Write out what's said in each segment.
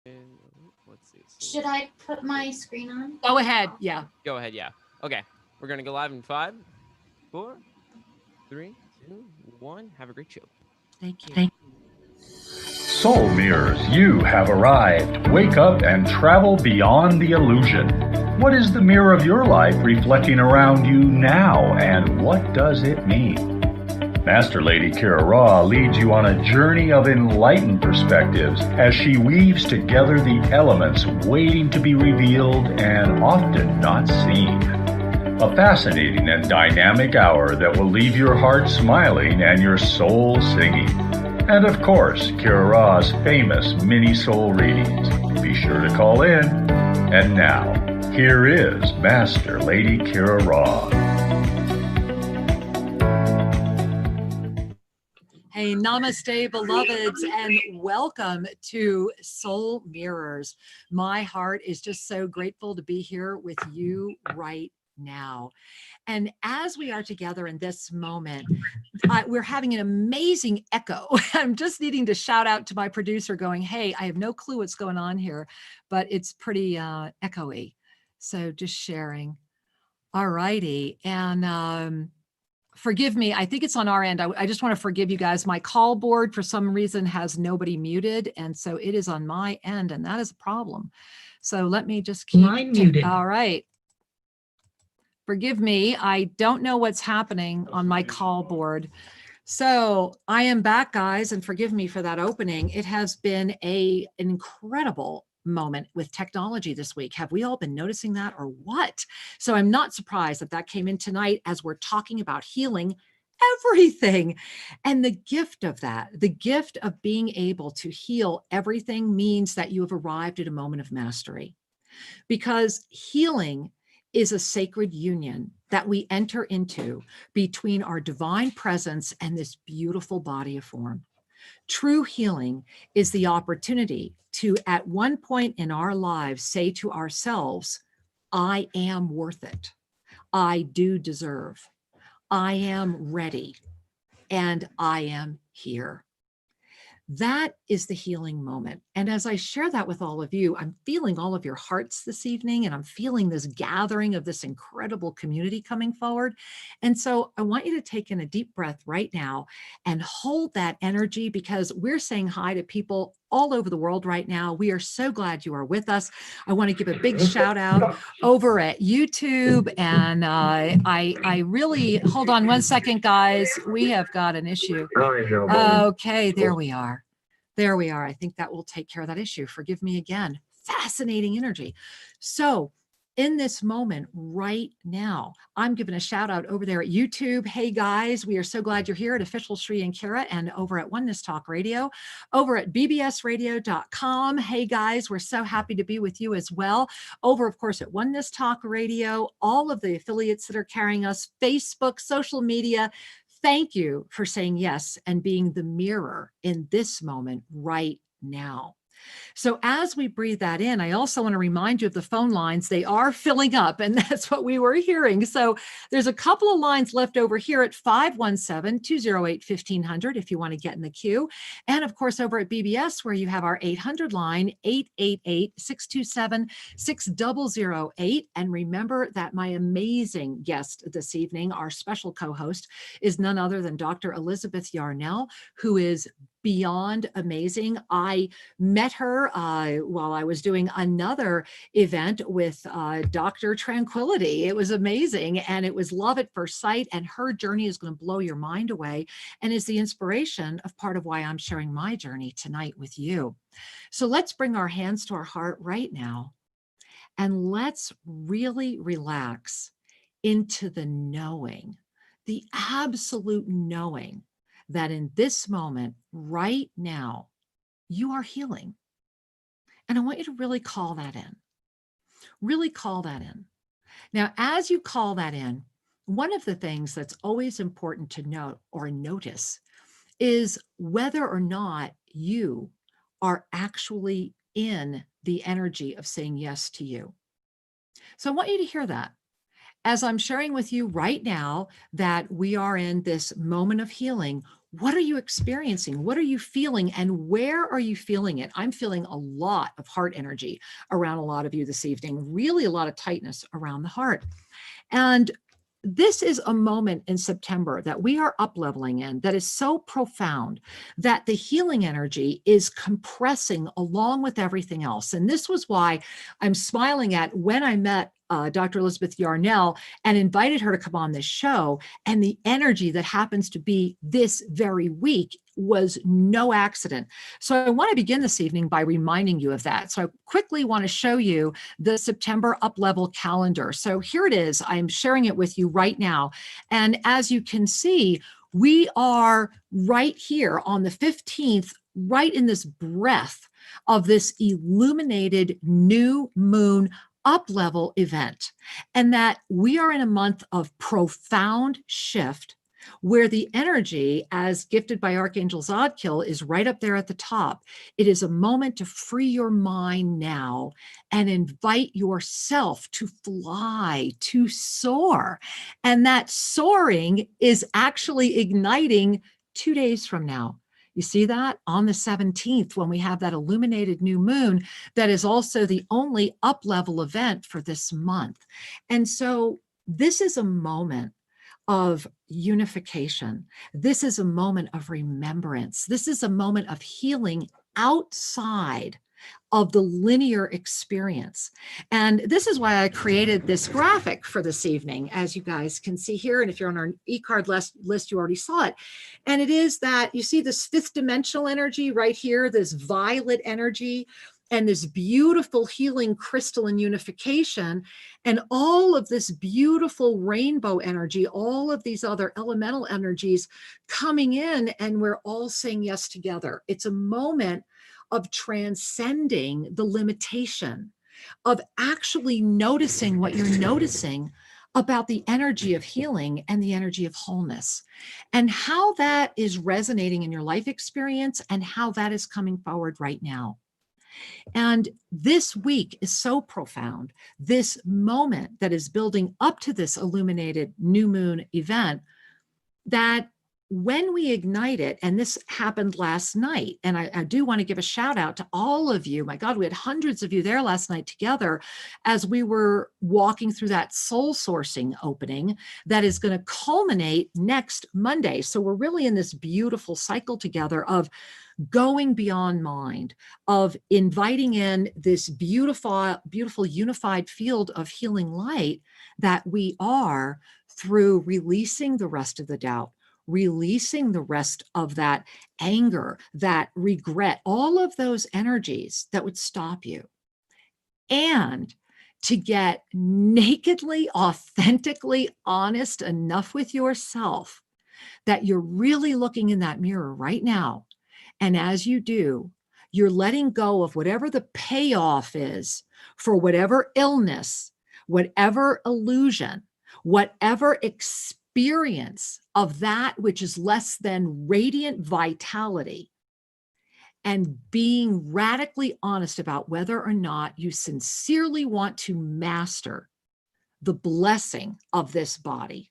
And let's see. Should I put my screen on? Go ahead. Yeah. Go ahead. Yeah. Okay. We're gonna go live in 5, 4, 3, 2, 1. Have a great show. Thank you. Soul mirrors, you have arrived. Wake up and travel beyond the illusion. What is the mirror of your life reflecting around you now, and what does it mean? Master Lady Kira Raa leads you on a journey of enlightened perspectives as she weaves together the elements waiting to be revealed and often not seen. A fascinating and dynamic hour that will leave your heart smiling and your soul singing. And of course, Kira Raa's famous mini soul readings. Be sure to call in. And now, here is Master Lady Kira Raa. Hey, namaste, beloveds, and welcome to Soul Mirrors. My heart is just so grateful to be here with you right now. And as we are together in this moment, we're having an amazing echo. I'm just needing to shout out to my producer going, hey, I have no clue what's going on here, but it's pretty echoey. So just sharing. All righty. And forgive me, I think it's on our end. I just want to forgive you guys. My call board for some reason has nobody muted. And so it is on my end, and that is a problem. So let me just keep Line muted. All right. Forgive me, I don't know what's happening on my call board. So I am back, guys, and forgive me for that opening. It has been an incredible moment with technology this week. Have we all been noticing that or what? So I'm not surprised that that came in tonight as we're talking about healing everything. And the gift of that, the gift of being able to heal everything means that you have arrived at a moment of mastery. Because healing is a sacred union that we enter into between our divine presence and this beautiful body of form. True healing is the opportunity to, at one point in our lives, say to ourselves, I am worth it. I do deserve. I am ready. And I am here. That is the healing moment. And as I share that with all of you, I'm feeling all of your hearts this evening, and I'm feeling this gathering of this incredible community coming forward. And so I want you to take in a deep breath right now and hold that energy, because we're saying hi to people all over the world right now. We are so glad you are with us. I want to give a big shout out over at YouTube. And I really, hold on one second, guys. We have got an issue. Okay, there we are. There we are. I think that will take care of that issue. Forgive me again. Fascinating energy. So in this moment right now, I'm giving a shout out over there at YouTube. Hey guys, we are so glad you're here at Official Sri and Kira, and over at Oneness Talk Radio, over at bbsradio.com. Hey guys, we're so happy to be with you as well. Over, of course, at Oneness Talk Radio, all of the affiliates that are carrying us, Facebook, social media. Thank you for saying yes and being the mirror in this moment right now. So as we breathe that in, I also want to remind you of the phone lines. They are filling up, and that's what we were hearing. So there's a couple of lines left over here at 517-208-1500 if you want to get in the queue. And of course, over at BBS, where you have our 800 line, 888-627-6008. And remember that my amazing guest this evening, our special co-host, is none other than Dr. Elizabeth Yarnell, who is beyond amazing. I met her while I was doing another event with Dr. Tranquility. It was amazing, and it was love at first sight, and her journey is going to blow your mind away and is the inspiration of part of why I'm sharing my journey tonight with you. So let's bring our hands to our heart right now, and let's really relax into the knowing, the absolute knowing that in this moment, right now, you are healing. And I want you to really call that in. Really call that in. Now, as you call that in, one of the things that's always important to note or notice is whether or not you are actually in the energy of saying yes to you. So I want you to hear that. As I'm sharing with you right now that we are in this moment of healing, What are you experiencing? What are you feeling? And where are you feeling it? I'm feeling a lot of heart energy around a lot of you this evening, really a lot of tightness around the heart. And this is a moment in September that we are up leveling in that is so profound that the healing energy is compressing along with everything else. And this was why I'm smiling at when I met Dr. Elizabeth Yarnell and invited her to come on this show. And the energy that happens to be this very week was no accident. So I want to begin this evening by reminding you of that. So I quickly want to show you the September up level calendar. So here it is. I'm sharing it with you right now. And as you can see, we are right here on the 15th, right in this breath of this illuminated new moon up-level event, and that we are in a month of profound shift where the energy, as gifted by Archangel Zadkiel, is right up there at the top. It is a moment to free your mind now and invite yourself to fly, to soar. And that soaring is actually igniting 2 days from now. You see that on the 17th, when we have that illuminated new moon, that is also the only up-level event for this month. And so this is a moment of unification. This is a moment of remembrance. This is a moment of healing outside of the linear experience. And this is why I created this graphic for this evening, as you guys can see here. And if you're on our e-card list, you already saw it. And it is that you see this fifth dimensional energy right here, this violet energy, and this beautiful healing crystalline unification, and all of this beautiful rainbow energy, all of these other elemental energies coming in, and we're all saying yes together. It's a moment of transcending the limitation, of actually noticing what you're noticing about the energy of healing and the energy of wholeness, and how that is resonating in your life experience and how that is coming forward right now. And this week is so profound, this moment that is building up to this illuminated new moon event, that when we ignite it, and this happened last night, and I do want to give a shout out to all of you. My God, we had hundreds of you there last night together as we were walking through that soul sourcing opening that is going to culminate next Monday. So we're really in this beautiful cycle together of going beyond mind, of inviting in this beautiful, beautiful unified field of healing light that we are through releasing the rest of the doubt, releasing the rest of that anger, that regret, all of those energies that would stop you. And to get nakedly, authentically honest enough with yourself that you're really looking in that mirror right now. And as you do, you're letting go of whatever the payoff is for whatever illness, whatever illusion, whatever experience of that which is less than radiant vitality, and being radically honest about whether or not you sincerely want to master the blessing of this body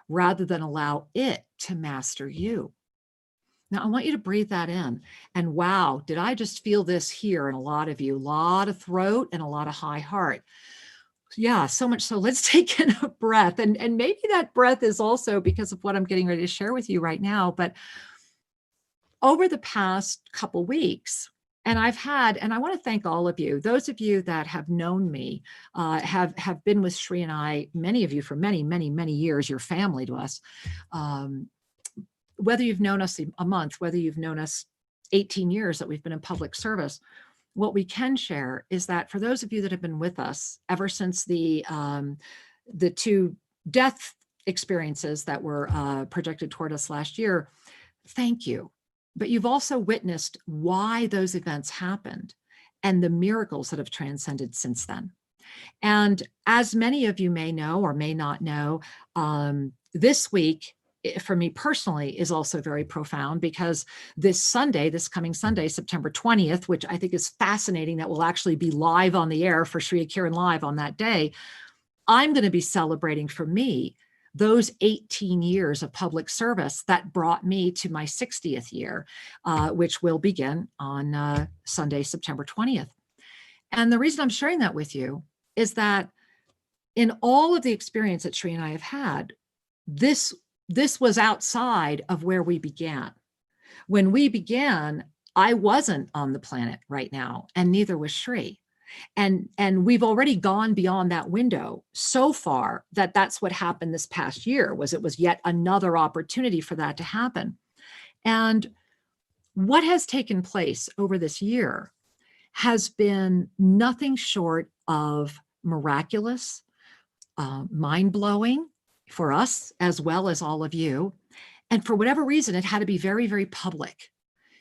rather than allow it to master you. Now, I want you to breathe that in. And wow, did I just feel this here in a lot of you? A lot of throat and a lot of high heart. Yeah, so much so. Let's take in a breath. And maybe that breath is also because of what I'm getting ready to share with you right now. But over the past couple weeks, and I've had, and I want to thank all of you, those of you that have known me, have been with Shri and I, many of you for many, many, many years, you're family to us. Whether you've known us a month, whether you've known us 18 years that we've been in public service, what we can share is that for those of you that have been with us ever since the two death experiences that were projected toward us last year, thank you. But you've also witnessed why those events happened and the miracles that have transcended since then. And as many of you may know or may not know, this week, for me personally, is also very profound because this Sunday, this coming Sunday, September 20th, which I think is fascinating that we'll actually be live on the air for Shri Kiran Live on that day, I'm going to be celebrating for me those 18 years of public service that brought me to my 60th year, which will begin on Sunday, September 20th. And the reason I'm sharing that with you is that in all of the experience that Sri and I have had, this was outside of where we began. When we began, I wasn't on the planet right now, and neither was Sri. And we've already gone beyond that window so far that that's what happened this past year. It was yet another opportunity for that to happen. And what has taken place over this year has been nothing short of miraculous, mind-blowing for us, as well as all of you. And for whatever reason, it had to be very, very public.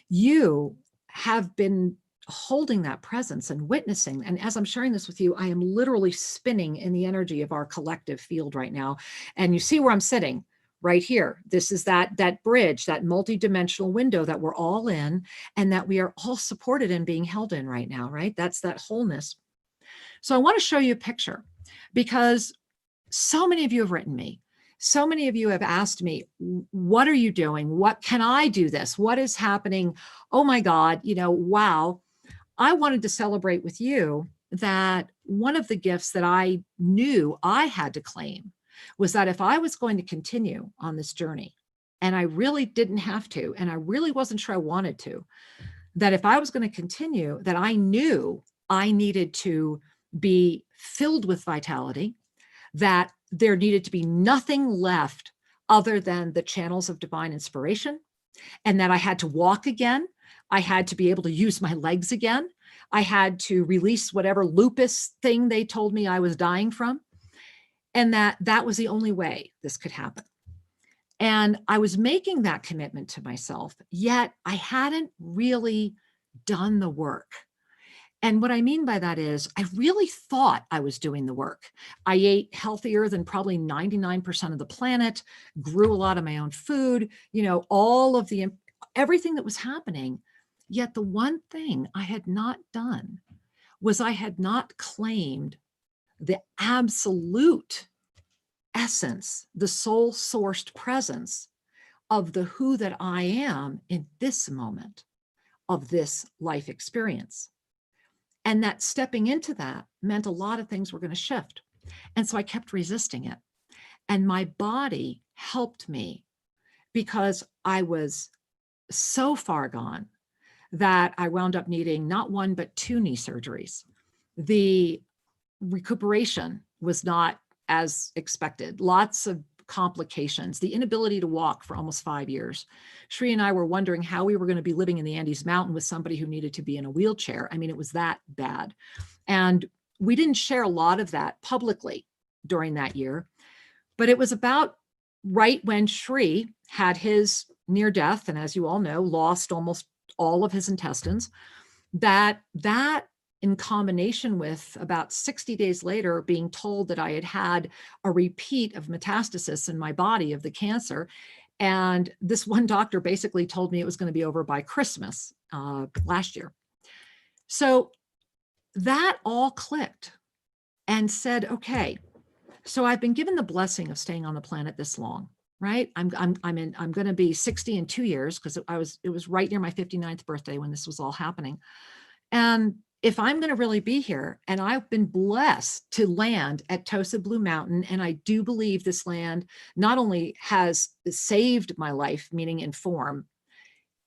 You have been holding that presence and witnessing. And as I'm sharing this with you, I am literally spinning in the energy of our collective field right now. And you see where I'm sitting right here. This is that bridge, that multidimensional window that we're all in, and that we are all supported and being held in right now, right? That's that wholeness. So I want to show you a picture, because so many of you have written me. So many of you have asked me, what are you doing? What can I do this? What is happening? Oh my God, wow. I wanted to celebrate with you that one of the gifts that I knew I had to claim was that if I was going to continue on this journey, and I really didn't have to, and I really wasn't sure I wanted to, that if I was going to continue, that I knew I needed to be filled with vitality, that there needed to be nothing left other than the channels of divine inspiration, and that I had to walk again. I had to be able to use my legs again. I had to release whatever lupus thing they told me I was dying from. And that was the only way this could happen. And I was making that commitment to myself, yet I hadn't really done the work. And what I mean by that is I really thought I was doing the work. I ate healthier than probably 99% of the planet, grew a lot of my own food, all of everything that was happening. Yet the one thing I had not done was I had not claimed the absolute essence, the soul sourced presence of the who that I am in this moment of this life experience. And that stepping into that meant a lot of things were going to shift. And so I kept resisting it. And my body helped me, because I was so far gone that I wound up needing not one, but 2 knee surgeries. The recuperation was not as expected. Lots of complications, the inability to walk for almost 5 years. Sri and I were wondering how we were going to be living in the Andes Mountain with somebody who needed to be in a wheelchair. I mean, it was that bad. And we didn't share a lot of that publicly during that year, but it was about right when Sri had his near death, and as you all know, lost almost all of his intestines, that in combination with about 60 days later being told that I had had a repeat of metastasis in my body of the cancer. And this one doctor basically told me it was going to be over by Christmas last year. So that all clicked and said, okay, so I've been given the blessing of staying on the planet this long, right? I'm going to be 60 in 2 years, because it was right near my 59th birthday when this was all happening. And if I'm going to really be here, and I've been blessed to land at Tosa Blue Mountain, and I do believe this land not only has saved my life, meaning in form,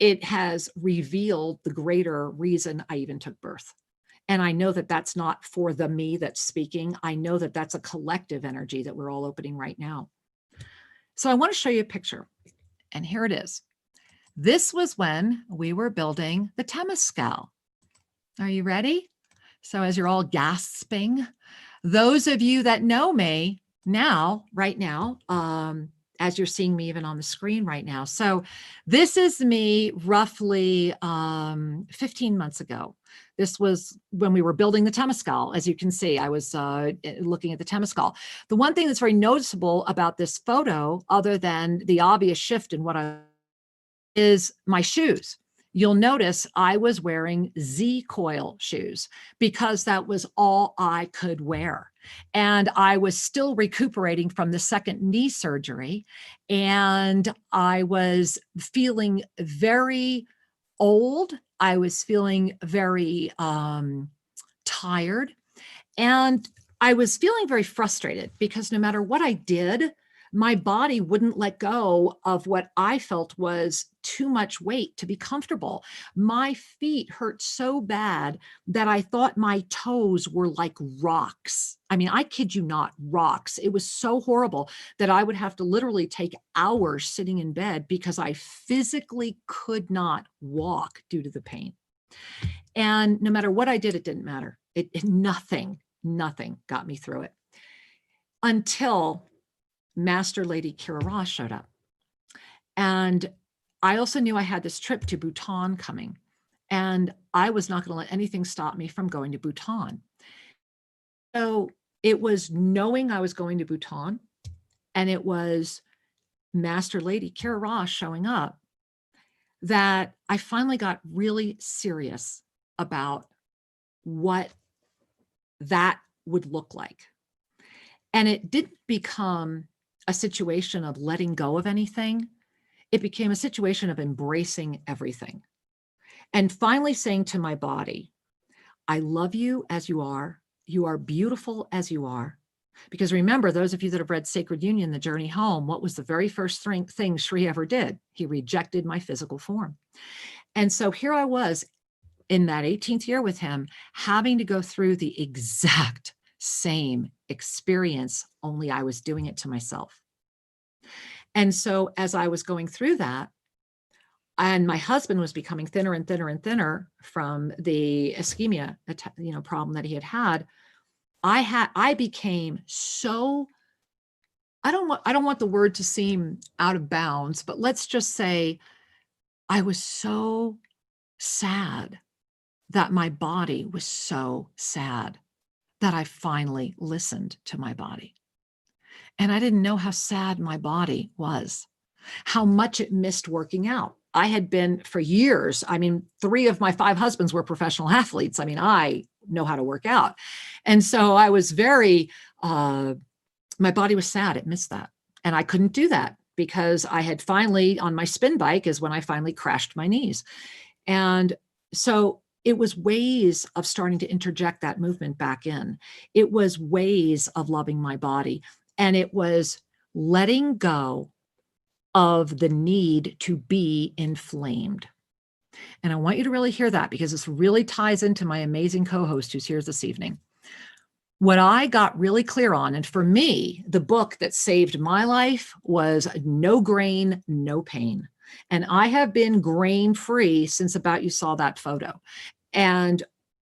it has revealed the greater reason I even took birth. And I know that that's not for the me that's speaking. I know that that's a collective energy that we're all opening right now. So I want to show you a picture, and here it is. This was when we were building the Temescal. Are you ready? So as you're all gasping, those of you that know me now, right now, as you're seeing me even on the screen right now. So this is me roughly 15 months ago. This was when we were building the Temescal. As you can see, I was looking at the Temescal. The one thing that's very noticeable about this photo, other than the obvious shift in is my shoes. You'll notice I was wearing Z coil shoes because that was all I could wear. And I was still recuperating from the second knee surgery. And I was feeling very old. I was feeling very tired. And I was feeling very frustrated because no matter what I did, my body wouldn't let go of what I felt was too much weight to be comfortable. My feet hurt so bad that I thought my toes were like rocks. I mean, I kid you not, rocks. It was so horrible that I would have to literally take hours sitting in bed because I physically could not walk due to the pain. And no matter what I did, it didn't matter. Nothing got me through it until Master Lady Kira Raa showed up. And I also knew I had this trip to Bhutan coming, and I was not going to let anything stop me from going to Bhutan. So it was knowing I was going to Bhutan, and it was Master Lady Kira Raa showing up, that I finally got really serious about what that would look like. And it didn't become a situation of letting go of anything. It became a situation of embracing everything and finally saying to my body, I love you as you are. You are beautiful as you are. Because remember, those of you that have read Sacred Union, The Journey Home, what was the very first thing Sri ever did? He rejected my physical form. And so here I was in that 18th year with him, having to go through the exact same experience, only I was doing it to myself. And so as I was going through that, and my husband was becoming thinner and thinner and thinner from the ischemia, problem that he had, I became so, I don't want the word to seem out of bounds, but let's just say I was so sad that my body was so sad that I finally listened to my body. And I didn't know how sad my body was, how much it missed working out. I had been for years, 3 of my 5 husbands were professional athletes. I know how to work out. And so I was very, my body was sad. It missed that. And I couldn't do that because I had finally, on my spin bike is when I finally crashed my knees. And so it was ways of starting to interject that movement back in. It was ways of loving my body. And it was letting go of the need to be inflamed. And I want you to really hear that because this really ties into my amazing co-host who's here this evening. What I got really clear on, and for me, the book that saved my life was No Grain, No Pain. And I have been grain-free since about you saw that photo. And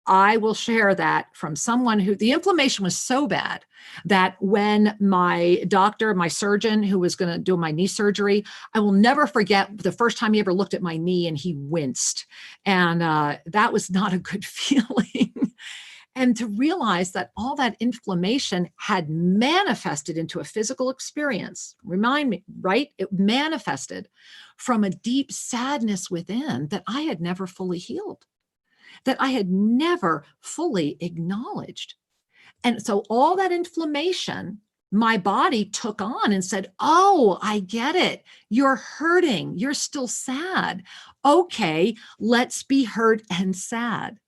I will share that from someone who, the inflammation was so bad that when my doctor, my surgeon who was going to do my knee surgery, I will never forget the first time he ever looked at my knee and he winced. And that was not a good feeling. And to realize that all that inflammation had manifested into a physical experience, remind me, right? It manifested from a deep sadness within that I had never fully healed, that I had never fully acknowledged. And so all that inflammation, my body took on and said, oh, I get it. You're hurting. You're still sad. Okay, let's be hurt and sad.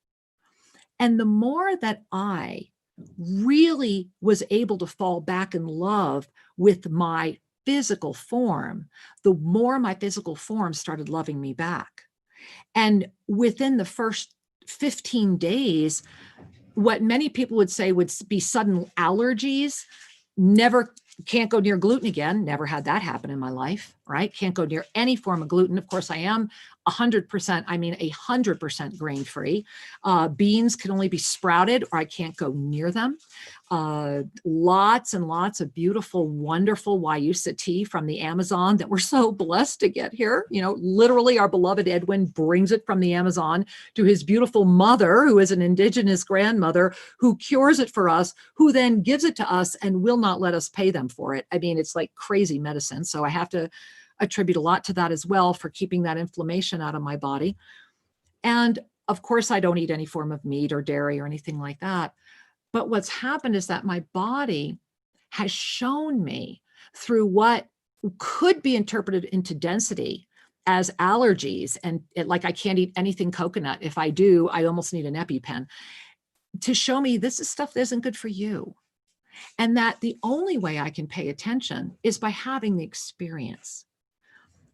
And the more that I really was able to fall back in love with my physical form, the more my physical form started loving me back. And within the first 15 days, what many people would say would be sudden allergies, can't go near gluten again. Never had that happen in my life, right? Can't go near any form of gluten. Of course, I am 100% grain-free. Beans can only be sprouted or I can't go near them. Lots and lots of beautiful, wonderful Wyusa tea from the Amazon that we're so blessed to get here. Literally our beloved Edwin brings it from the Amazon to his beautiful mother, who is an indigenous grandmother, who cures it for us, who then gives it to us and will not let us pay them for it. It's like crazy medicine. So I have to attribute a lot to that as well for keeping that inflammation out of my body. And of course, I don't eat any form of meat or dairy or anything like that. But what's happened is that my body has shown me through what could be interpreted into density as allergies, and like I can't eat anything coconut. If I do, I almost need an EpiPen, to show me this is stuff that isn't good for you. And that the only way I can pay attention is by having the experience.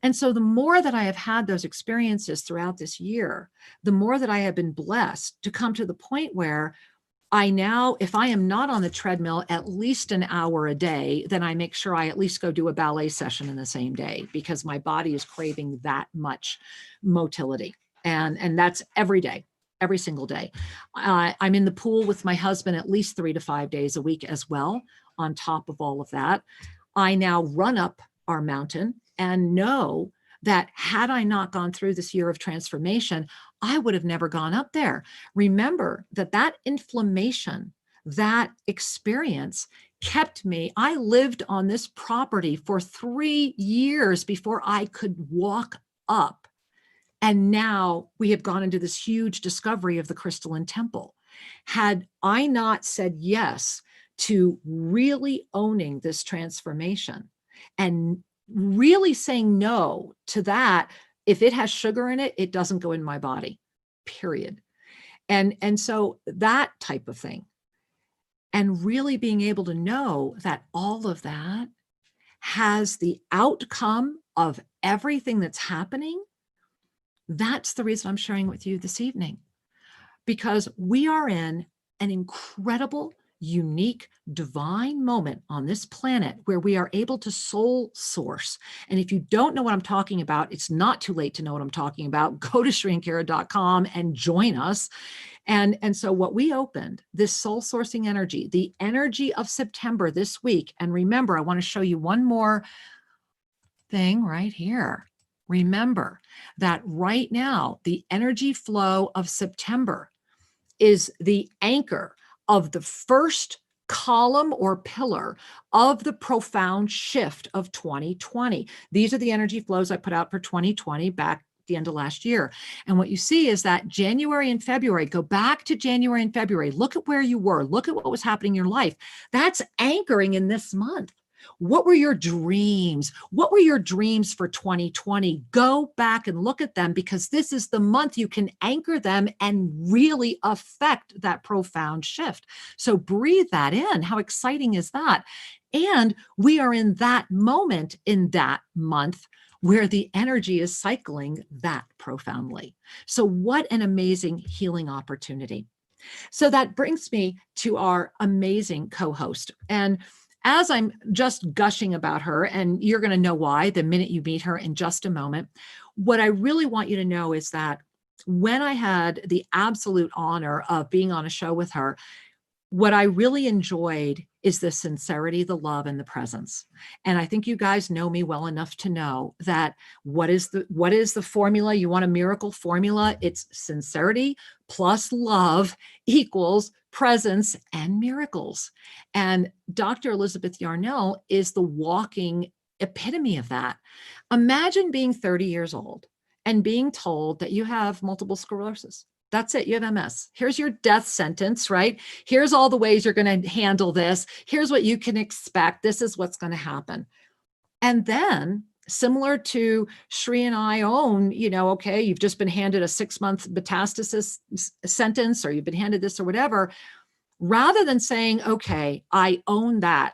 And so the more that I have had those experiences throughout this year, the more that I have been blessed to come to the point where I now, if I am not on the treadmill at least an hour a day, then I make sure I at least go do a ballet session in the same day, because my body is craving that much motility. And that's every day, every single day. I'm in the pool with my husband at least 3 to 5 days a week as well. On top of all of that, I now run up our mountain and know that had I not gone through this year of transformation, I would have never gone up there. Remember that that inflammation, that experience kept me. I lived on this property for 3 years before I could walk up. And now we have gone into this huge discovery of the crystalline temple. Had I not said yes to really owning this transformation and really saying no to that, if it has sugar in it, it doesn't go in my body, period. And so that type of thing, and really being able to know that all of that has the outcome of everything that's happening, that's the reason I'm sharing with you this evening, because we are in an incredible, unique, divine moment on this planet where we are able to soul source. And if you don't know what I'm talking about, it's not too late to know what I'm talking about. Go to ShriAndKira.com and join us. And so what we opened, this soul sourcing energy, the energy of September this week. And remember, I want to show you one more thing right here. Remember that right now, the energy flow of September is the anchor of the first column or pillar of the profound shift of 2020. These are the energy flows I put out for 2020 back at the end of last year. And what you see is that January and February, go back to January and February, look at where you were, look at what was happening in your life. That's anchoring in this month. What were your dreams? What were your dreams for 2020? Go back and look at them, because this is the month you can anchor them and really affect that profound shift. So breathe that in. How exciting is that? And we are in that moment in that month where the energy is cycling that profoundly. So what an amazing healing opportunity. So that brings me to our amazing co-host. And as I'm just gushing about her, and you're going to know why the minute you meet her in just a moment, what I really want you to know is that when I had the absolute honor of being on a show with her, what I really enjoyed is the sincerity, the love, and the presence. And I think you guys know me well enough to know that what is the formula? You want a miracle formula? It's sincerity plus love equals presence and miracles. And Dr. Elizabeth Yarnell is the walking epitome of that. Imagine being 30 years old and being told that you have multiple sclerosis. That's it. You have MS. Here's your death sentence, right? Here's all the ways you're going to handle this. Here's what you can expect. This is what's going to happen. And then, similar to Shri and I own, okay, you've just been handed a 6-month metastasis sentence, or you've been handed this or whatever, rather than saying, okay, I own that,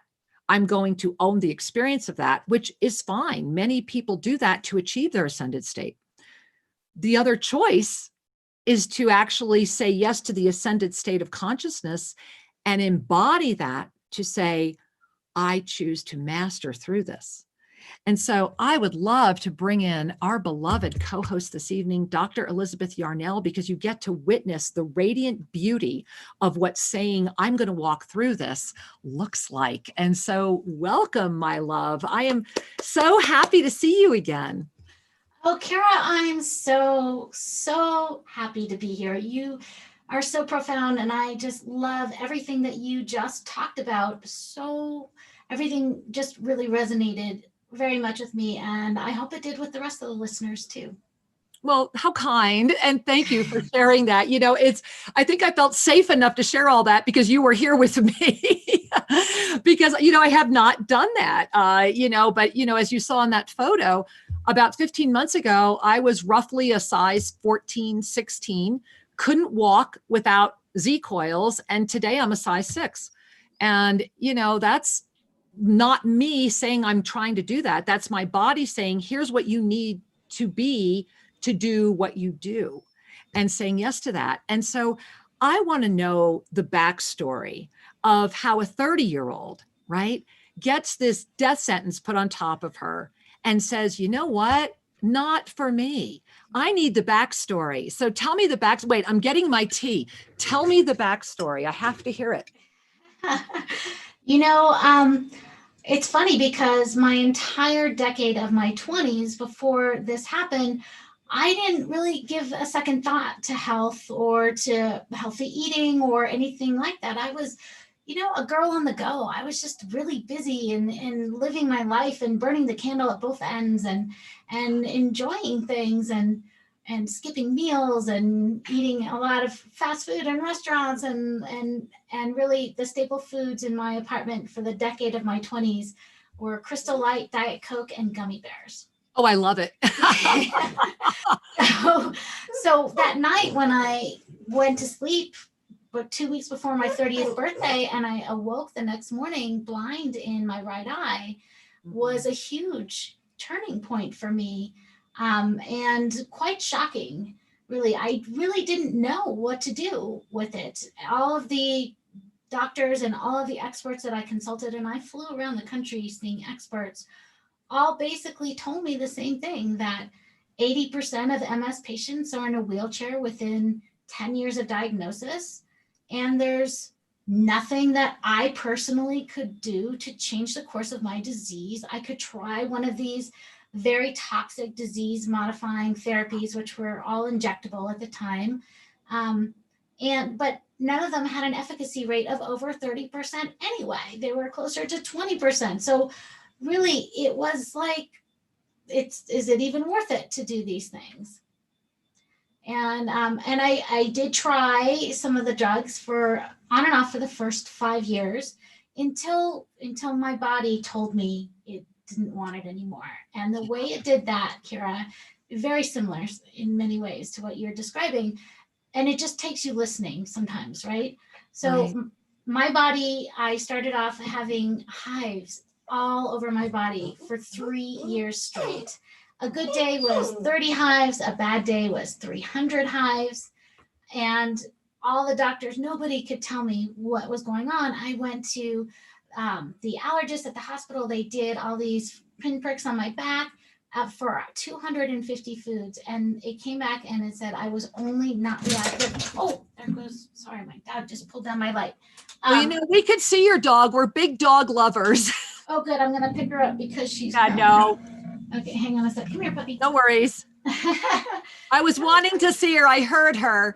I'm going to own the experience of that, which is fine. Many people do that to achieve their ascended state. The other choice is to actually say yes to the ascended state of consciousness and embody that, to say, I choose to master through this. And so I would love to bring in our beloved co-host this evening, Dr. Elizabeth Yarnell, because you get to witness the radiant beauty of what saying, I'm going to walk through this looks like. And so welcome, my love. I am so happy to see you again. Oh, Kira, I'm so happy to be here. You are so profound, and I just love everything that you just talked about. So everything just really resonated very much with me, and I hope it did with the rest of the listeners too. Well, how kind. And thank you for sharing that. I think I felt safe enough to share all that because you were here with me. Because, I have not done that, but, as you saw in that photo, about 15 months ago, I was roughly a size 14, 16, couldn't walk without Z coils. And today I'm a size 6. And, that's not me saying I'm trying to do that. That's my body saying, here's what you need to be to do what you do, and saying yes to that. And so I want to know the backstory of how a 30-year-old, right, gets this death sentence put on top of her and says, you know what? Not for me. I need the backstory. So tell me the wait, I'm getting my tea. Tell me the backstory. I have to hear it. It's funny because my entire decade of my 20s before this happened, I didn't really give a second thought to health or to healthy eating or anything like that. I was, a girl on the go. I was just really busy and living my life and burning the candle at both ends and enjoying things and skipping meals and eating a lot of fast food and restaurants and really the staple foods in my apartment for the decade of my 20s were Crystal Light, Diet Coke, and gummy bears. Oh, I love it. So that night when I went to sleep, but 2 weeks before my 30th birthday, and I awoke the next morning blind in my right eye, was a huge turning point for me. And quite shocking, really. I really didn't know what to do with it. All of the doctors and all of the experts that I consulted, and I flew around the country seeing experts, all basically told me the same thing, that 80% of MS patients are in a wheelchair within 10 years of diagnosis. And there's nothing that I personally could do to change the course of my disease. I could try one of these very toxic disease modifying therapies, which were all injectable at the time. But none of them had an efficacy rate of over 30% anyway. They were closer to 20%. So really, it was like, is it even worth it to do these things? And I did try some of the drugs for on and off for the first 5 years until my body told me it didn't want it anymore. And the way it did that, Kira, very similar in many ways to what you're describing. And it just takes you listening sometimes, right? So right. My body, I started off having hives all over my body for 3 years straight. A good day was 30 hives. A bad day was 300 hives. And all the doctors, nobody could tell me what was going on. I went to the allergist at the hospital. They did all these pinpricks on my back for 250 foods. And it came back and it said I was only not reactive. Oh, there goes, sorry, my dog just pulled down my light. Well, we could see your dog. We're big dog lovers. Oh, good. I'm going to pick her up because she's. Yeah, no. Okay, hang on a sec. Come here, puppy. No worries. I was wanting to see her. I heard her.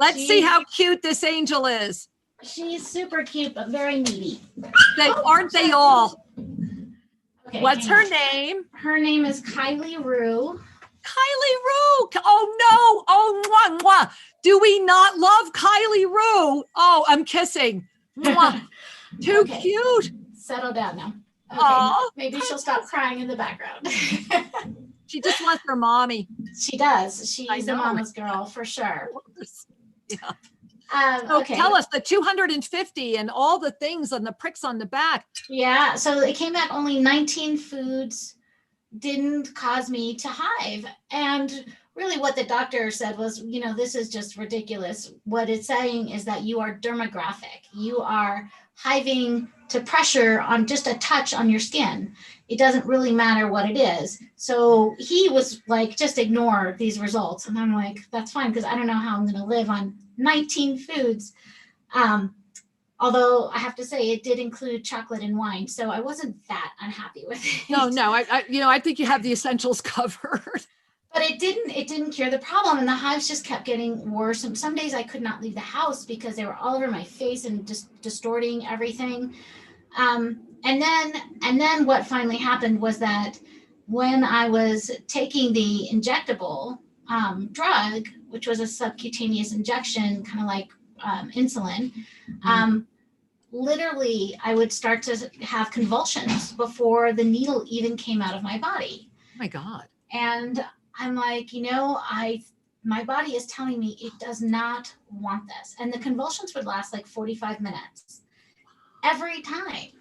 Let's see how cute this angel is. She's super cute, but very needy. Aren't they all? Okay, what's her name? Her name is Kylie Raa. Kylie Raa. Oh, no. Oh, mwah, mwah. Do we not love Kylie Raa? Oh, I'm kissing. Mwah. Too cute. Settle down now. Okay, maybe she'll stop crying in the background. She just wants her mommy. She does. She's a mama's girl for sure. Yeah. So tell us the 250 and all the things and the pricks on the back. Yeah. So it came back only 19 foods didn't cause me to hive. And really what the doctor said was, this is just ridiculous. What it's saying is that you are dermographic. You are hiving to pressure on just a touch on your skin. It doesn't really matter what it is. So he was like, just ignore these results. And I'm like, that's fine, because I don't know how I'm going to live on 19 foods. Although I have to say it did include chocolate and wine. So I wasn't that unhappy with it. No, I think you have the essentials covered. But it didn't cure the problem. And the hives just kept getting worse. And some days I could not leave the house because they were all over my face and just distorting everything. And then what finally happened was that when I was taking the injectable drug, which was a subcutaneous injection, kind of like insulin, literally I would start to have convulsions before the needle even came out of my body. Oh my God. And I'm like, my body is telling me it does not want this. And the convulsions would last like 45 minutes every time.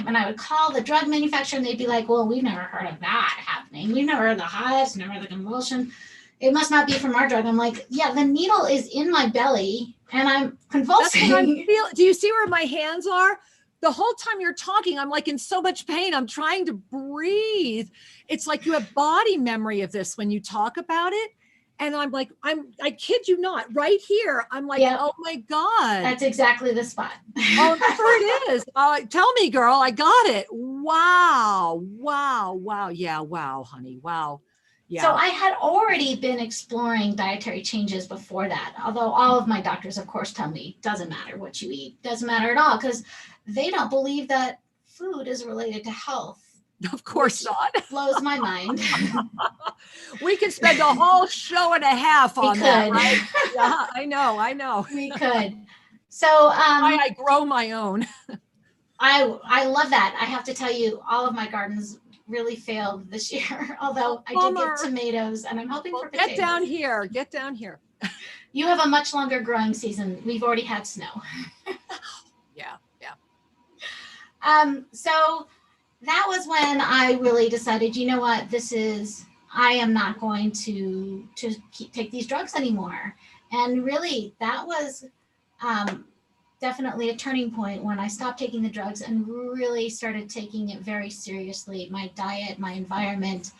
And I would call the drug manufacturer and they'd be like, well, we've never heard of that happening. We've never heard the hives, never heard the convulsion. It must not be from our drug. I'm like, yeah, the needle is in my belly and I'm convulsing. That's what I'm feeling. Do you see where my hands are? The whole time you're talking, I'm like in so much pain. I'm trying to breathe. It's like you have body memory of this when you talk about it. And I'm like, I kid you not, right here. I'm like, Yep. Oh my God. That's exactly the spot. Oh, there it is. Tell me, girl, I got it. Wow. Yeah. Wow, honey. Wow. Yeah. So I had already been exploring dietary changes before that, although all of my doctors, of course, tell me doesn't matter what you eat, doesn't matter at all, because they don't believe that food is related to health. Of course not. Blows my mind. We could spend a whole show and a half on that, could. right? Yeah, I know. We could. So Why I grow my own. I love that. I have to tell you, all of my gardens really failed this year, although I did get tomatoes and I'm hoping for potatoes. Get down here. You have a much longer growing season. We've already had snow. Yeah. So that was when I really decided, you know what, I am not going to take these drugs anymore. And really that was definitely a turning point when I stopped taking the drugs and really started taking it very seriously. My diet, my environment,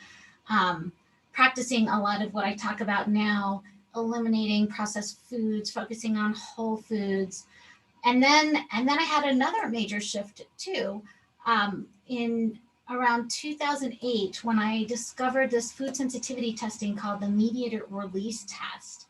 practicing a lot of what I talk about now, eliminating processed foods, focusing on whole foods. And then I had another major shift too. In around 2008, when I discovered this food sensitivity testing called the Mediator release test.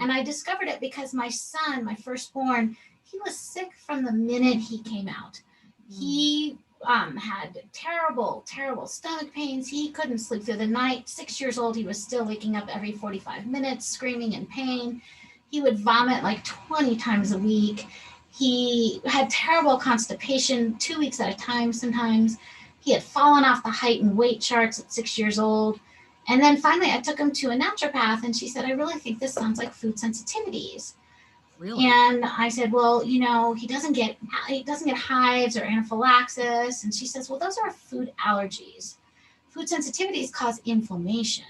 And I discovered it because my son, my firstborn, he was sick from the minute he came out. He had terrible stomach pains. He couldn't sleep through the night. 6 years old, he was still waking up every 45 minutes, screaming in pain. He would vomit like 20 times a week. He had terrible constipation, 2 weeks at a time sometimes. He had fallen off the height and weight charts at 6 years old. And then finally I took him to a naturopath and she said, I really think this sounds like food sensitivities. Really? And I said, well, he doesn't get hives or anaphylaxis. And she says, well, those are food allergies. Food sensitivities cause inflammation.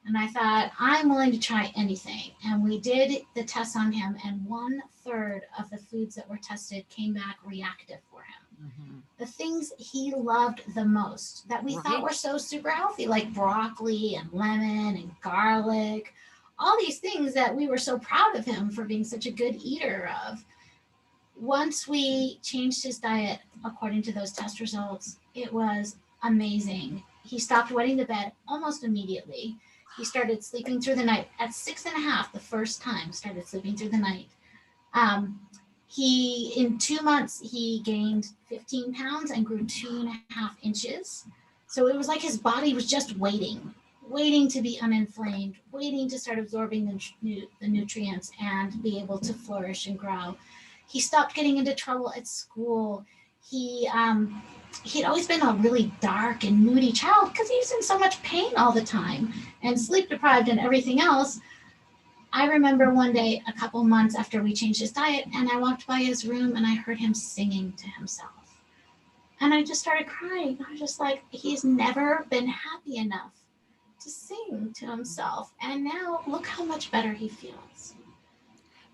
And I thought, I'm willing to try anything. And we did the tests on him, and 1/3 of the foods that were tested came back reactive for him. Mm-hmm. The things he loved the most that we thought were so super healthy, like broccoli and lemon and garlic, all these things that we were so proud of him for being such a good eater of. Once we changed his diet according to those test results, it was amazing. He stopped wetting the bed almost immediately. He started sleeping through the night at 6.5, the first time, started sleeping through the night. In 2 months, he gained 15 pounds and grew 2.5 inches. So it was like his body was just waiting to be uninflamed, waiting to start absorbing the nutrients and be able to flourish and grow. He stopped getting into trouble at school. He'd always been a really dark and moody child because he was in so much pain all the time and sleep deprived and everything else. I remember one day, a couple months after we changed his diet, and I walked by his room and I heard him singing to himself. And I just started crying. I was just like, he's never been happy enough to sing to himself. And now look how much better he feels.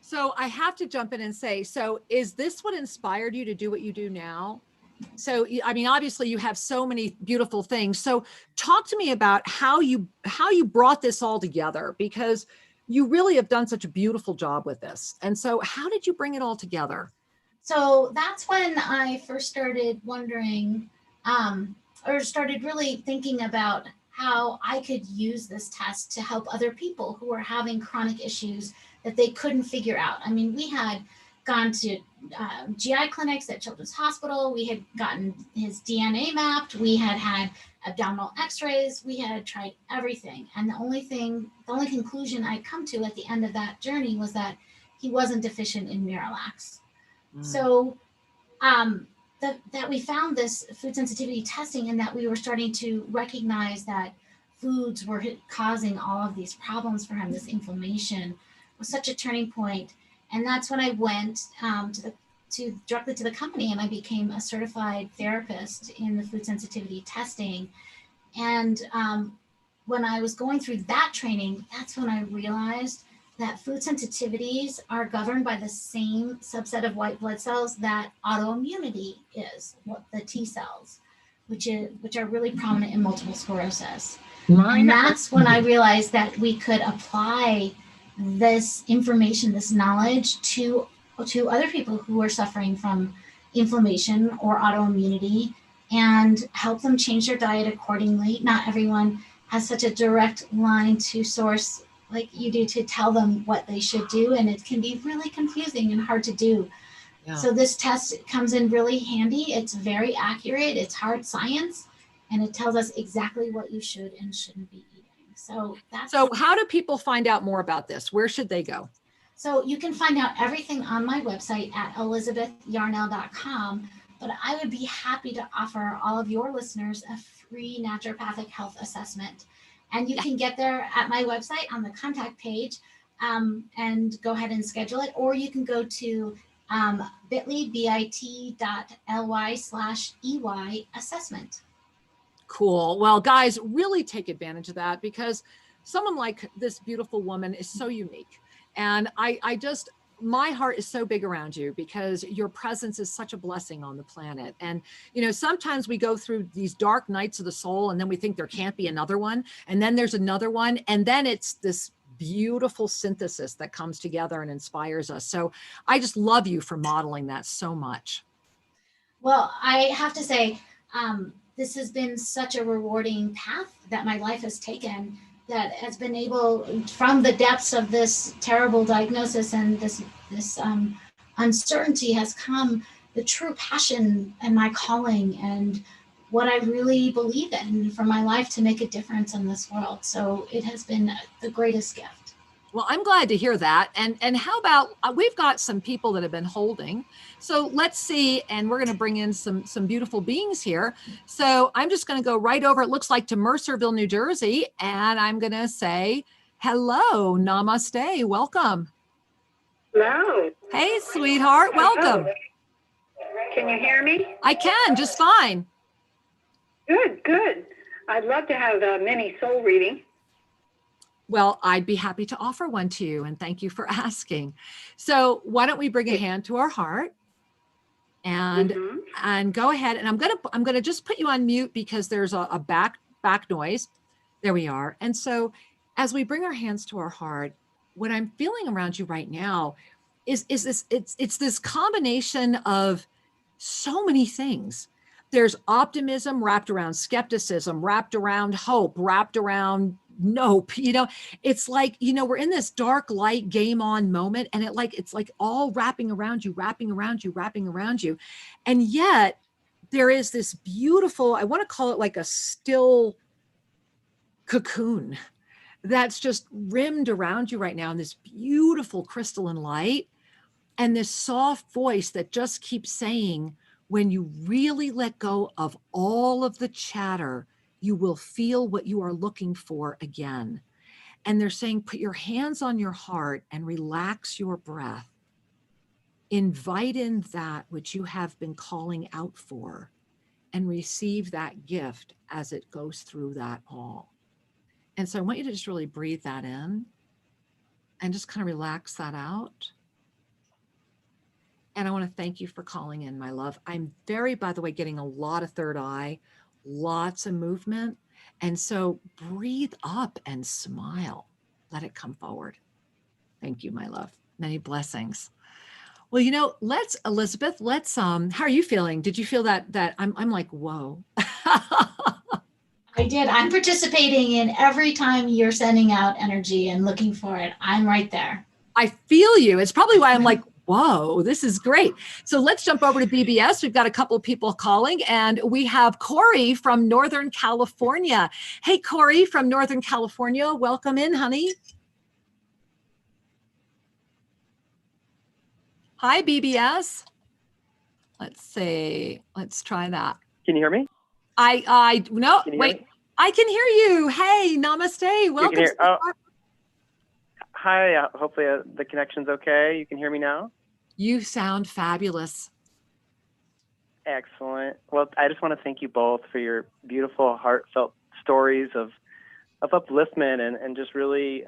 So I have to jump in and say, so is this what inspired you to do what you do now? So, I mean, obviously you have so many beautiful things. So talk to me about how you brought this all together, because you really have done such a beautiful job with this. And so how did you bring it all together? So that's when I first started wondering, or started really thinking about how I could use this test to help other people who are having chronic issues that they couldn't figure out. I mean, we had gone to GI clinics at Children's Hospital. We had gotten his DNA mapped. We had had abdominal x-rays. We had tried everything. And the only conclusion I'd come to at the end of that journey was that he wasn't deficient in Miralax. So that we found this food sensitivity testing, and that we were starting to recognize that foods were causing all of these problems for him, this inflammation, was such a turning point. And that's when I went directly to the company, and I became a certified therapist in the food sensitivity testing. And when I was going through that training, that's when I realized that food sensitivities are governed by the same subset of white blood cells that autoimmunity is, the T cells, which are really prominent in multiple sclerosis. And that's when I realized that we could apply this information, this knowledge to other people who are suffering from inflammation or autoimmunity, and help them change their diet accordingly. Not everyone has such a direct line to source like you do to tell them what they should do, and it can be really confusing and hard to do. Yeah. So this test comes in really handy. It's very accurate. It's hard science, and it tells us exactly what you should and shouldn't be eating. So how do people find out more about this? Where should they go? So you can find out everything on my website at elizabethyarnell.com, but I would be happy to offer all of your listeners a free naturopathic health assessment. And you can get there at my website on the contact page, and go ahead and schedule it. Or you can go to bit.ly/EY assessment. Cool. Well, guys, really take advantage of that, because someone like this beautiful woman is so unique. And my heart is so big around you, because your presence is such a blessing on the planet. And, sometimes we go through these dark nights of the soul, and then we think there can't be another one. And then there's another one. And then it's this beautiful synthesis that comes together and inspires us. So I just love you for modeling that so much. Well, I have to say, this has been such a rewarding path that my life has taken, that has been able, from the depths of this terrible diagnosis and this uncertainty, has come the true passion and my calling and what I really believe in for my life to make a difference in this world. So it has been the greatest gift. Well, I'm glad to hear that. And how about, we've got some people that have been holding. So let's see, and we're going to bring in some beautiful beings here. So I'm just going to go right over, it looks like, to Mercerville, New Jersey. And I'm going to say, hello, namaste, welcome. Hello. Hey, sweetheart, welcome. Can you hear me? I can, just fine. Good. I'd love to have a mini soul reading. Well, I'd be happy to offer one to you, and thank you for asking. So why don't we bring a hand to our heart and go ahead. And I'm gonna just put you on mute because there's a back noise. There we are. And so as we bring our hands to our heart, what I'm feeling around you right now is this, it's this combination of so many things. There's optimism wrapped around skepticism, wrapped around hope, wrapped around nope. It's like, we're in this dark light game on moment, and it's like all wrapping around you. And yet there is this beautiful, I want to call it like a still cocoon that's just rimmed around you right now in this beautiful crystalline light, and this soft voice that just keeps saying, when you really let go of all of the chatter, you will feel what you are looking for again. And they're saying, put your hands on your heart and relax your breath. Invite in that which you have been calling out for, and receive that gift as it goes through that all. And so I want you to just really breathe that in and just kind of relax that out. And I want to thank you for calling in, my love. I'm by the way, getting a lot of third eye, lots of movement. And so breathe up and smile. Let it come forward. Thank you, my love. Many blessings. Well, Elizabeth, how are you feeling? Did you feel that I'm like, whoa. I did. I'm participating in every time you're sending out energy and looking for it. I'm right there. I feel you. It's probably why I'm like, Whoa, this is great. So let's jump over to BBS. We've got a couple of people calling, and we have Corey from Northern California. Hey, Corey from Northern California, welcome in, honey. Hi, BBS. Let's see. Let's try that. Can you hear me? No, Can you hear wait. me? I can hear you. Hey, namaste. Welcome. hear- oh. Hi, hopefully the connection's okay. You can hear me now? You sound fabulous. Excellent. Well, I just want to thank you both for your beautiful, heartfelt stories of upliftment and just really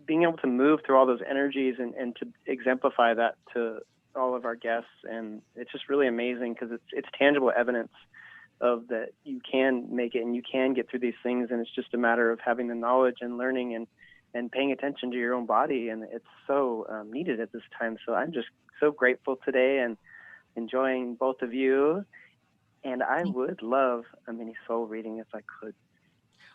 being able to move through all those energies and to exemplify that to all of our guests. And it's just really amazing because it's tangible evidence of that you can make it and you can get through these things. And it's just a matter of having the knowledge and learning and paying attention to your own body. And it's so needed at this time. So I'm just so grateful today and enjoying both of you. And I would love a mini soul reading if I could.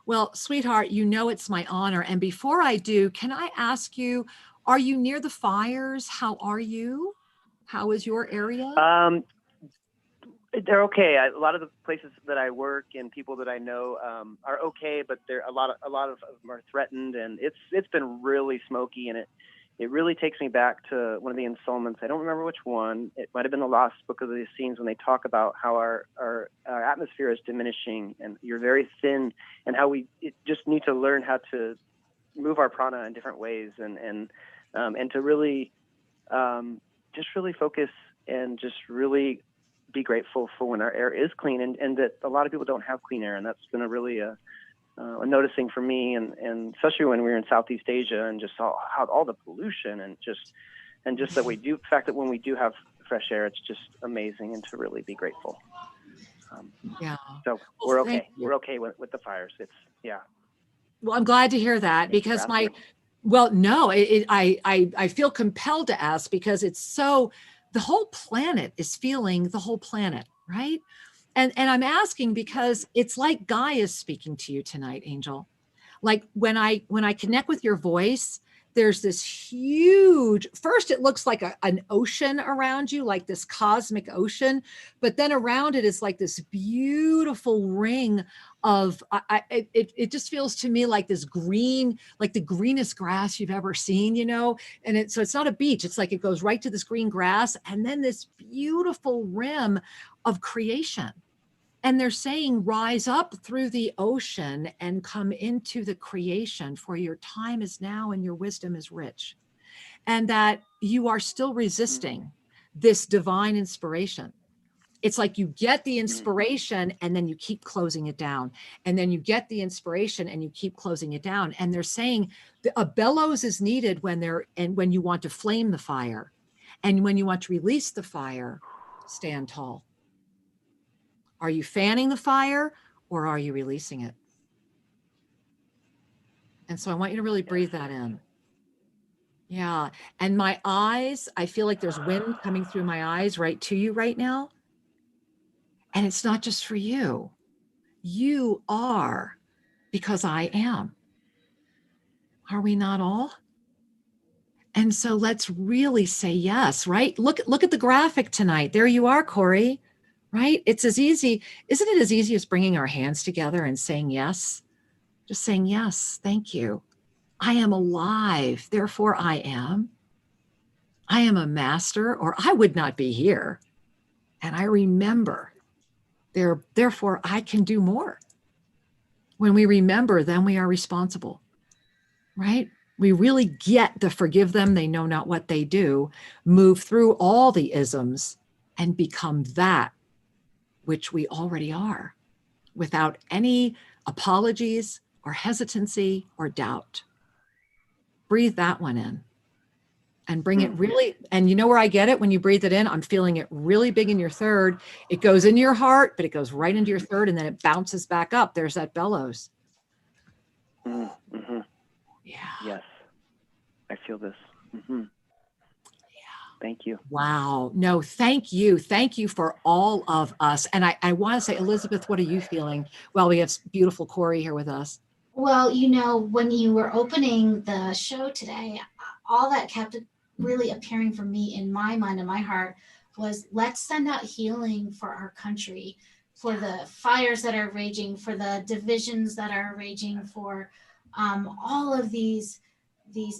Well, sweetheart, you know it's my honor. And before I do, can I ask you, are you near the fires? How are you? How is your area? They're okay. A lot of the places that I work and people that I know are okay, but a lot of them are threatened, and it's been really smoky, and it really takes me back to one of the Insoulments. I don't remember which one. It might have been the Lost Book of the Scenes when they talk about how our atmosphere is diminishing and you're very thin, and how we just need to learn how to move our prana in different ways and to really just really focus and just really be grateful for when our air is clean, and that a lot of people don't have clean air, and that's been a really a noticing for me, and especially when we were in Southeast Asia and just saw how all the pollution and just that the fact that when we do have fresh air, it's just amazing, and to really be grateful. Yeah. So we're okay. We're okay with the fires. Well, I'm glad to hear that because I feel compelled to ask because it's so, the whole planet is feeling the whole planet, right? And I'm asking because it's like Guy is speaking to you tonight, Angel. Like when I connect with your voice, there's this huge, first it looks like an ocean around you, like this cosmic ocean, but then around it is like this beautiful ring of, it just feels to me like this green, like the greenest grass you've ever seen, you know? And so it's not a beach. It's like, it goes right to this green grass and then this beautiful rim of creation. And they're saying, rise up through the ocean and come into the creation, for your time is now and your wisdom is rich. And that you are still resisting this divine inspiration. It's like you get the inspiration and then you keep closing it down. And then you get the inspiration and you keep closing it down. And they're saying a bellows is needed when you want to flame the fire. And when you want to release the fire, stand tall. Are you fanning the fire or are you releasing it? And so I want you to really breathe that in. Yeah. And my eyes, I feel like there's wind coming through my eyes right to you right now. And it's not just for you. You are, because I am. Are we not all? And so let's really say yes, right? Look at the graphic tonight. There you are, Corey. Right? It's as easy, isn't it as easy as bringing our hands together and saying yes? Just saying, yes, thank you. I am alive, therefore I am. I am a master, or I would not be here. And I remember, therefore I can do more. When we remember, then we are responsible, right? We really get the forgive them, they know not what they do, move through all the isms and become that which we already are, without any apologies or hesitancy or doubt. Breathe that one in and bring it really, and you know where I get it when you breathe it in? I'm feeling it really big in your third. It goes in your heart, but it goes right into your third and then it bounces back up. There's that bellows. Mm-hmm. Yeah. Yes, I feel this. Mm-hmm. Thank you. Wow. No, thank you. Thank you for all of us. And I want to say, Elizabeth, what are you feeling? Well, we have beautiful Corey here with us. Well, you know, when you were opening the show today, all that kept really appearing for me in my mind and my heart was, let's send out healing for our country, for the fires that are raging, for the divisions that are raging, for all of these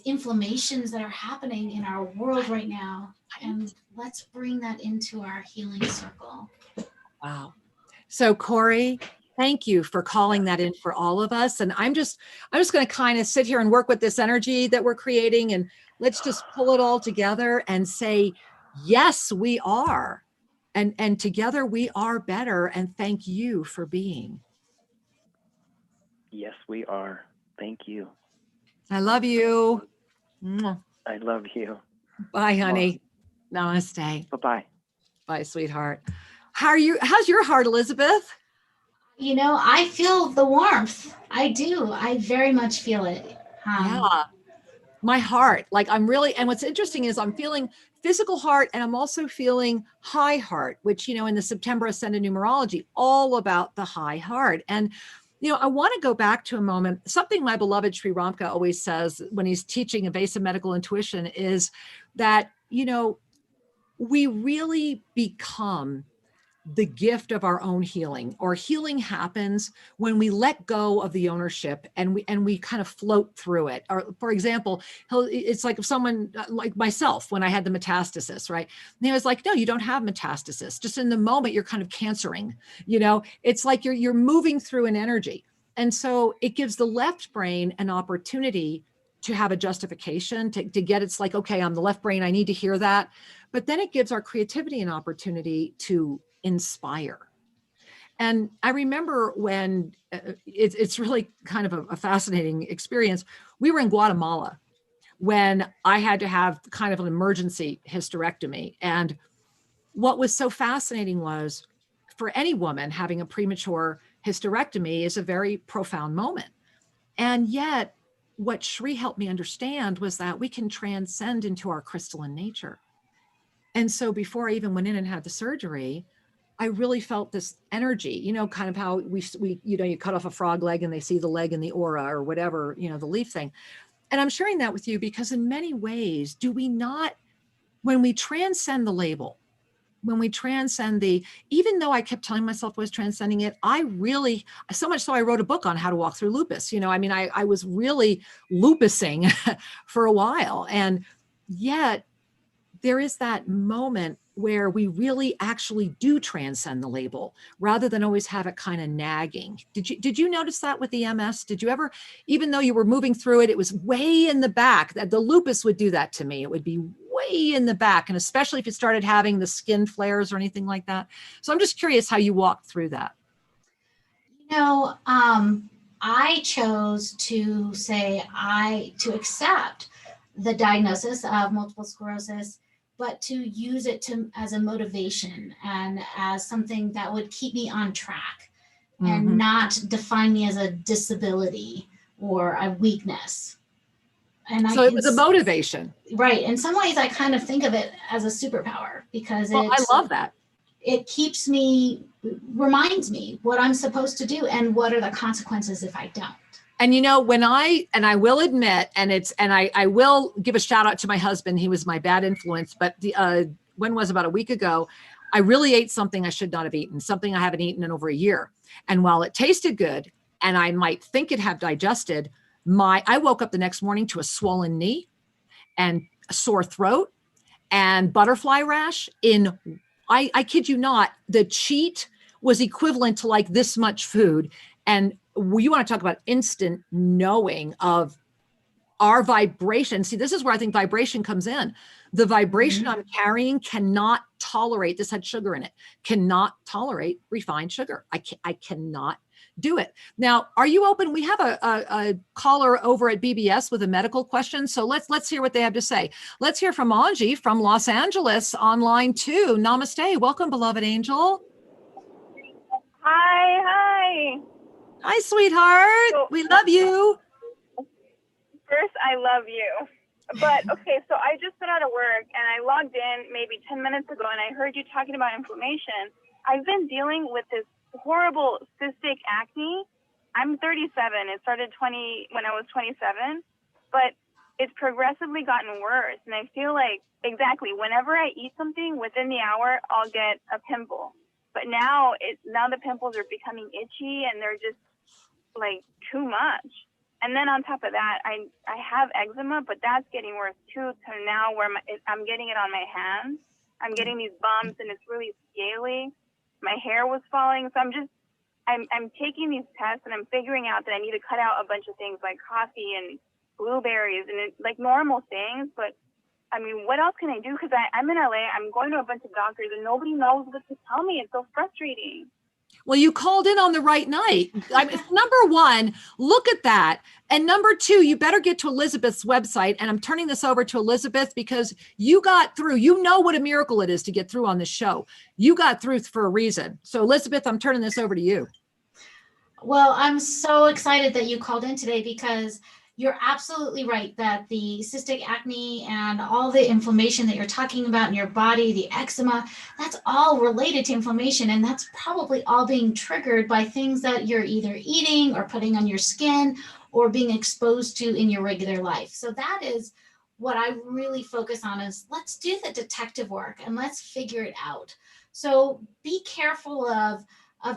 inflammations that are happening in our world right now. And let's bring that into our healing circle. Wow. So Corey, thank you for calling that in for all of us. And I'm just going to kind of sit here and work with this energy that we're creating, and let's just pull it all together and say, yes, we are. And together we are better. And thank you for being. Yes, we are. Thank you. I love you. Mwah. I love you. Bye, honey. Namaste. Bye-bye. Bye, sweetheart. How's your heart, Elizabeth? You know, I feel the warmth. I do. I very much feel it. Yeah. My heart, like I'm really, and what's interesting is I'm feeling physical heart, and I'm also feeling high heart, which, you know, in the September Ascended numerology, all about the high heart. And, you know, I want to go back to a moment, something my beloved Sri Ramka always says when he's teaching evasive medical intuition is that, you know, we really become the gift of our own healing, or healing happens when we let go of the ownership and we kind of float through it. Or for example, it's like if someone like myself, when I had the metastasis, right? And he was like, no, you don't have metastasis. Just in the moment, you're kind of cancering, you know, it's like you're moving through an energy. And so it gives the left brain an opportunity to have a justification to get, it's like, okay, I'm the left brain, I need to hear that. But then it gives our creativity an opportunity to inspire. And I remember when it's really kind of a fascinating experience. We were in Guatemala when I had to have kind of an emergency hysterectomy. And what was so fascinating was, for any woman having a premature hysterectomy is a very profound moment. And yet what Shri helped me understand was that we can transcend into our crystalline nature. And so before I even went in and had the surgery, I really felt this energy, you know, kind of how we, you know, you cut off a frog leg and they see the leg in the aura or whatever, you know, the leaf thing. And I'm sharing that with you because in many ways, do we not, when we transcend the label, when we transcend even though I kept telling myself I was transcending it, I really, so much so I wrote a book on how to walk through lupus. You know, I mean, I was really lupusing for a while. And yet there is that moment where we really actually do transcend the label rather than always have it kind of nagging. Did you notice that with the MS? Did you ever, even though you were moving through it, it was way in the back? That the lupus would do that to me. It would be way in the back. And especially if you started having the skin flares or anything like that. So I'm just curious how you walked through that. You know, I chose to to accept the diagnosis of multiple sclerosis, but to use it as a motivation and as something that would keep me on track and not define me as a disability or a weakness. And so it was a motivation. Right. In some ways, I kind of think of it as a superpower because I love that. It reminds me what I'm supposed to do and what are the consequences if I don't. And, you know, I will admit, I will give a shout out to my husband. He was my bad influence, but when was about a week ago, I really ate something I should not have eaten, something I haven't eaten in over a year. And while it tasted good and I might think it had digested, I woke up the next morning to a swollen knee and a sore throat and butterfly rash I kid you not, the cheat was equivalent to like this much food. And you want to talk about instant knowing of our vibration. See, this is where I think vibration comes in. The vibration I'm carrying cannot tolerate, this had sugar in it, cannot tolerate refined sugar. I cannot do it. Now, are you open? We have a caller over at BBS with a medical question. So let's hear what they have to say. Let's hear from Anji from Los Angeles on line 2. Namaste. Welcome, beloved angel. Hi. Hi, sweetheart. We love you. First, I love you. But okay, so I just got out of work and I logged in maybe 10 minutes ago and I heard you talking about inflammation. I've been dealing with this horrible cystic acne. I'm 37. It started when I was 27, but it's progressively gotten worse. And I feel like, exactly, whenever I eat something, within the hour, I'll get a pimple. But now the pimples are becoming itchy and they're just like too much. And then on top of that, I have eczema, but that's getting worse too. To now where I'm getting it on my hands. I'm getting these bumps and it's really scaly. My hair was falling. So I'm taking these tests and I'm figuring out that I need to cut out a bunch of things like coffee and blueberries and like normal things. But I mean, what else can I do? Because I'm in LA, I'm going to a bunch of doctors and nobody knows what to tell me. It's so frustrating. Well, you called in on the right night. Number one, look at that. And number two, you better get to Elizabeth's website. And I'm turning this over to Elizabeth because you got through. You know what a miracle it is to get through on this show. You got through for a reason. So Elizabeth, I'm turning this over to you. Well, I'm so excited that you called in today because you're absolutely right that the cystic acne and all the inflammation that you're talking about in your body, the eczema, that's all related to inflammation. And that's probably all being triggered by things that you're either eating or putting on your skin or being exposed to in your regular life. So that is what I really focus on is let's do the detective work and let's figure it out. So be careful of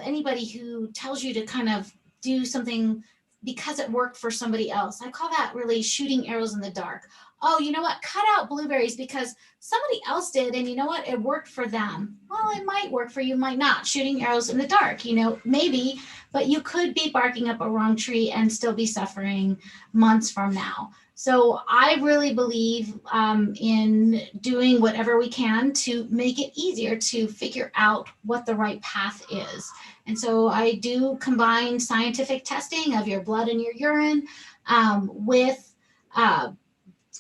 anybody who tells you to kind of do something because it worked for somebody else. I call that really shooting arrows in the dark. Oh, you know what? Cut out blueberries because somebody else did. And you know what? It worked for them. Well, it might work for you, might not. Shooting arrows in the dark, maybe, but you could be barking up a wrong tree and still be suffering months from now. So I really believe in doing whatever we can to make it easier to figure out what the right path is. And so I do combine scientific testing of your blood and your urine with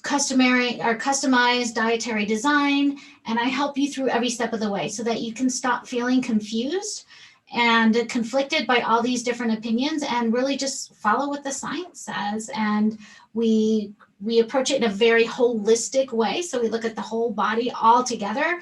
customized dietary design. And I help you through every step of the way so that you can stop feeling confused and conflicted by all these different opinions and really just follow what the science says. And we approach it in a very holistic way. So we look at the whole body all together.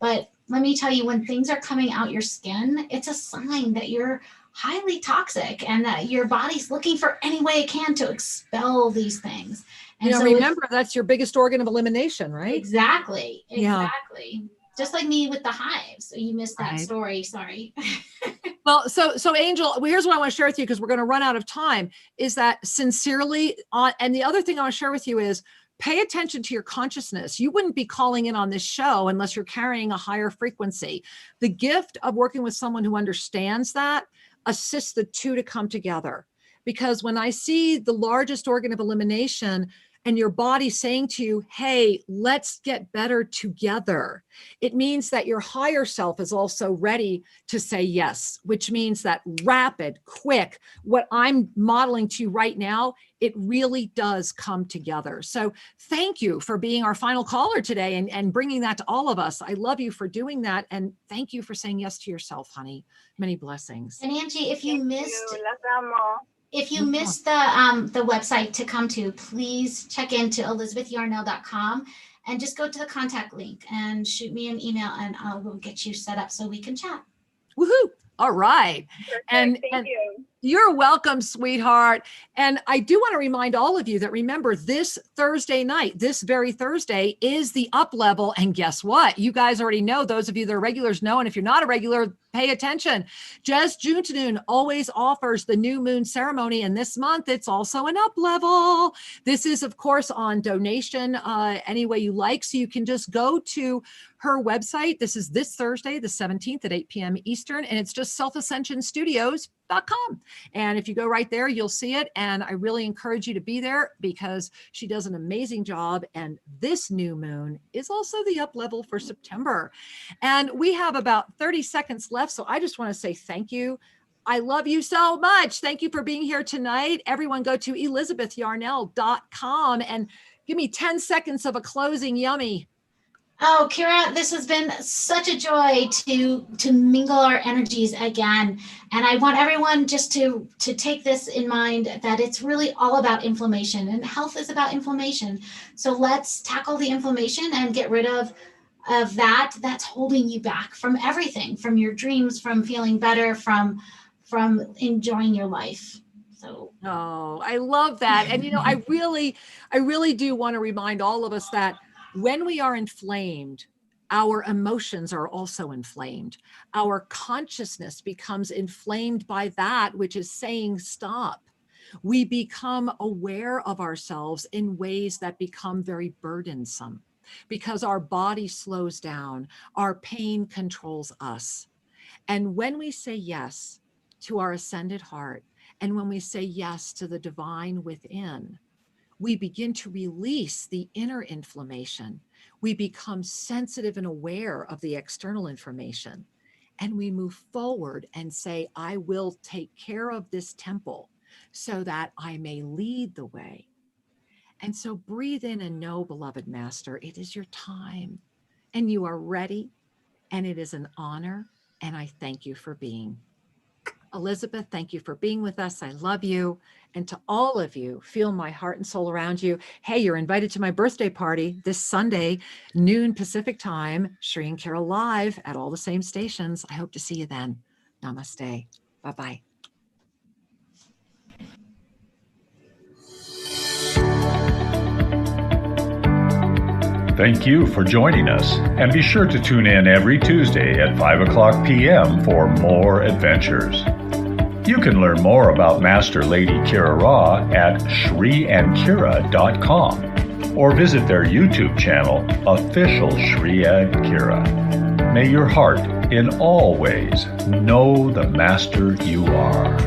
But let me tell you, when things are coming out your skin, it's a sign that you're highly toxic and that your body's looking for any way it can to expel these things. And so remember, that's your biggest organ of elimination, right? Exactly. Yeah. Just like me with the hives. So you missed that story. Sorry. Well, so Angel, here's what I want to share with you because we're going to run out of time, is that sincerely, and the other thing I want to share with you is pay attention to your consciousness. You wouldn't be calling in on this show unless you're carrying a higher frequency. The gift of working with someone who understands that assists the two to come together. Because when I see the largest organ of elimination and your body saying to you, hey, let's get better together, it means that your higher self is also ready to say yes, which means that rapid, quick, what I'm modeling to you right now, it really does come together. So thank you for being our final caller today and bringing that to all of us. I love you for doing that. And thank you for saying yes to yourself, honey. Many blessings. And Angie, if you missed the website to come to, please check into elizabethyarnell.com and just go to the contact link and shoot me an email and I will get you set up so we can chat. Woohoo. All right. Perfect. And Thank you. You're welcome, sweetheart. And I do want to remind all of you that remember this Thursday night, this very Thursday is the UPLEVEL. And guess what? You guys already know, those of you that are regulars know. And if you're not a regular, pay attention. Just June to Noon always offers the new moon ceremony. And this month, it's also an UPLEVEL. This is, of course, on donation any way you like. So you can just go to her website. This is this Thursday, the 17th at 8 p.m. Eastern. And it's just selfascensionstudios.com. And if you go right there, you'll see it. And I really encourage you to be there because she does an amazing job. And this new moon is also the UPLEVEL for September. And we have about 30 seconds left. So I just want to say thank you. I love you so much. Thank you for being here tonight. Everyone go to elizabethyarnell.com and give me 10 seconds of a closing yummy. Oh, Kira, this has been such a joy to mingle our energies again. And I want everyone just to take this in mind that it's really all about inflammation and health is about inflammation. So let's tackle the inflammation and get rid of that's holding you back from everything, from your dreams, from feeling better, from enjoying your life. So So Oh, I love that. And, I really do want to remind all of us that when we are inflamed, our emotions are also inflamed. Our consciousness becomes inflamed by that which is saying stop. We become aware of ourselves in ways that become very burdensome because our body slows down, our pain controls us. And when we say yes to our ascended heart, and when we say yes to the divine within, we begin to release the inner inflammation. We become sensitive and aware of the external information. And we move forward and say, I will take care of this temple so that I may lead the way. And so breathe in and know, beloved master, it is your time and you are ready. And it is an honor. And I thank you for being. Elizabeth, thank you for being with us. I love you. And to all of you, feel my heart and soul around you. Hey, you're invited to my birthday party this Sunday, noon Pacific time, Shri and Kira live at all the same stations. I hope to see you then. Namaste. Bye-bye. Thank you for joining us, and be sure to tune in every Tuesday at 5:00 p.m. for more adventures. You can learn more about Master Lady Kira Raa at shriandkira.com or visit their YouTube channel, Official Shri and Kira. May your heart in all ways know the Master you are.